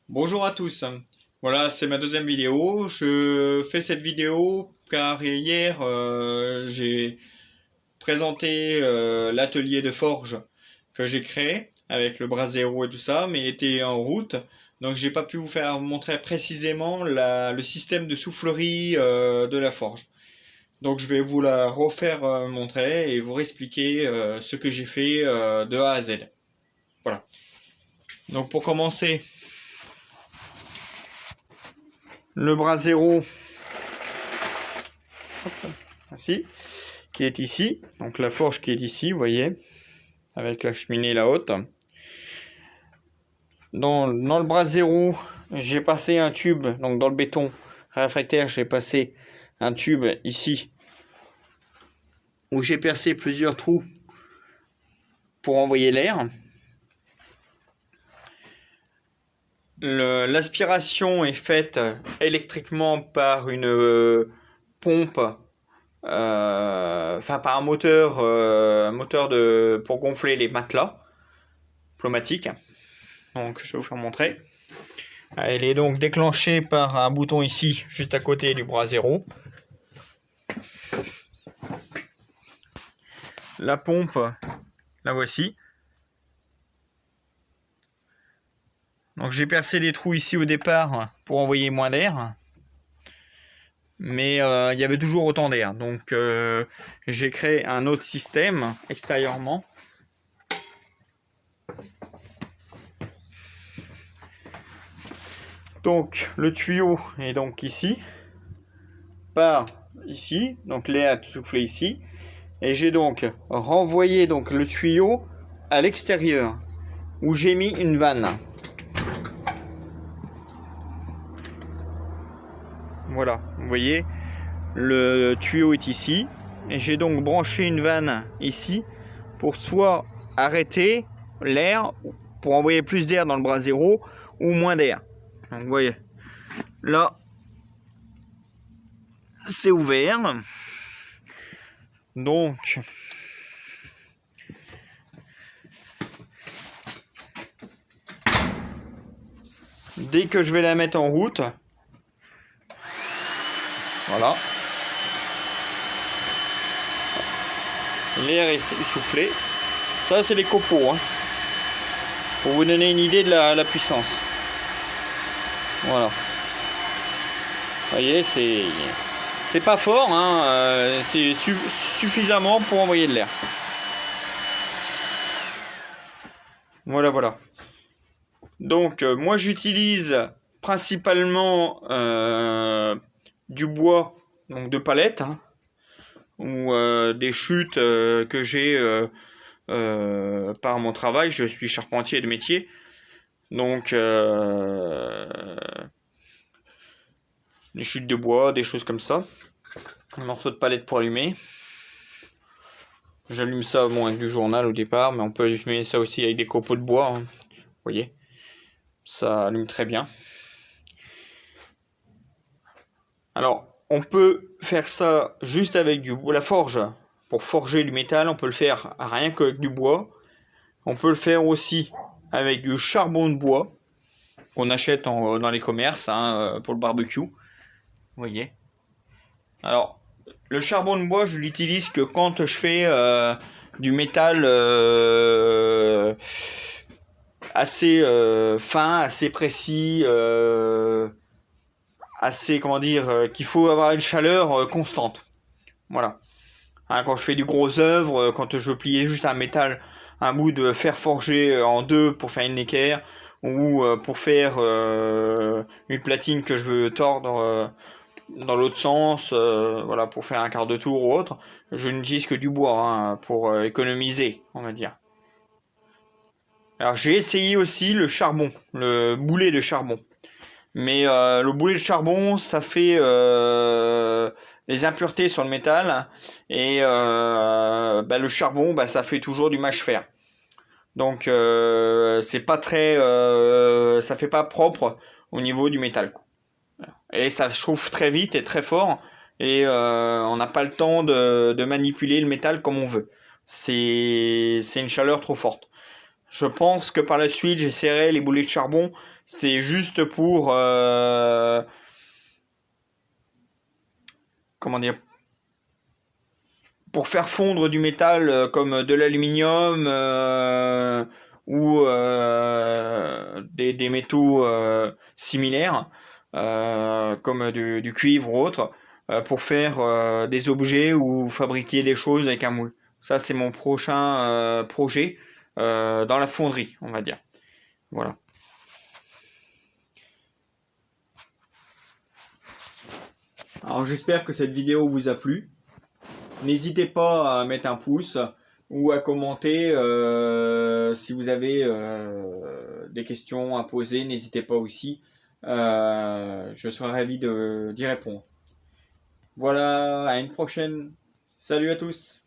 Bonjour à tous. Voilà, c'est ma deuxième vidéo. Je fais cette vidéo car hier j'ai présenté l'atelier de forge que j'ai créé avec le brasero et tout ça, mais il était en route, donc j'ai pas pu vous faire montrer précisément le système de soufflerie de la forge. Donc je vais vous la refaire montrer et vous expliquer ce que j'ai fait de A à Z. Voilà. Donc pour commencer, le brasero ainsi, qui est ici, donc la forge qui est ici, vous voyez, avec la cheminée la haute. Dans le brasero, j'ai passé un tube, donc dans le béton réfractaire, j'ai passé un tube ici, où j'ai percé plusieurs trous pour envoyer l'air. L'aspiration est faite électriquement par une pompe, enfin par un moteur, pour gonfler les matelas pneumatiques. Donc je vais vous faire montrer. Elle est donc déclenchée par un bouton ici, juste à côté du brasero. La pompe, la voici. Donc j'ai percé des trous ici au départ pour envoyer moins d'air. Mais il y avait toujours autant d'air. Donc j'ai créé un autre système extérieurement. Donc le tuyau est donc ici, par ici, donc l'air est soufflé ici, et j'ai donc renvoyé donc le tuyau à l'extérieur où j'ai mis une vanne. Voilà, vous voyez, le tuyau est ici, et j'ai donc branché une vanne ici pour soit arrêter l'air, pour envoyer plus d'air dans le brasero, ou moins d'air. Donc vous voyez, là, c'est ouvert. Donc, dès que je vais la mettre en route, voilà, l'air est soufflé. Ça, c'est les copeaux, hein, pour vous donner une idée de la puissance. Voilà. Vous voyez, c'est pas fort, hein, c'est suffisamment pour envoyer de l'air. Voilà, voilà. Donc, moi, j'utilise principalement du bois, donc de palettes, hein, ou des chutes que j'ai par mon travail. Je suis charpentier de métier. Donc, des chutes de bois, des choses comme ça. Un morceau de palette pour allumer. J'allume ça bon, avec du journal au départ, mais on peut allumer ça aussi avec des copeaux de bois. Hein. Vous voyez, ça allume très bien. Alors, on peut faire ça juste avec du bois, la forge. Pour forger du métal, on peut le faire rien qu'avec du bois. On peut le faire aussi avec du charbon de bois qu'on achète dans les commerces hein, pour le barbecue. Vous voyez. Alors, le charbon de bois, je l'utilise que quand je fais du métal assez fin, assez précis, assez, comment dire, qu'il faut avoir une chaleur constante. Voilà. Hein, quand je fais du gros œuvre, quand je veux plier juste un métal, un bout de fer forgé en deux pour faire une équerre, ou pour faire une platine que je veux tordre dans l'autre sens, voilà, pour faire un quart de tour ou autre, je n'utilise que du bois hein, pour économiser, on va dire. Alors j'ai essayé aussi le charbon, le boulet de charbon. Mais le boulet de charbon, ça fait des impuretés sur le métal. Et le charbon, ça fait toujours du mâche-fer. Donc c'est pas très, ça fait pas propre au niveau du métal. Et ça chauffe très vite et très fort. Et on n'a pas le temps de manipuler le métal comme on veut. C'est une chaleur trop forte. Je pense que par la suite, j'essaierai les boulets de charbon. C'est juste pour... comment dire? Pour faire fondre du métal comme de l'aluminium ou des métaux similaires, comme du cuivre ou autre, pour faire des objets ou fabriquer des choses avec un moule. Ça, c'est mon prochain projet dans la fonderie, on va dire. Voilà. Alors j'espère que cette vidéo vous a plu. N'hésitez pas à mettre un pouce ou à commenter si vous avez des questions à poser. N'hésitez pas aussi. Je serai ravi d'y répondre. Voilà, à une prochaine. Salut à tous.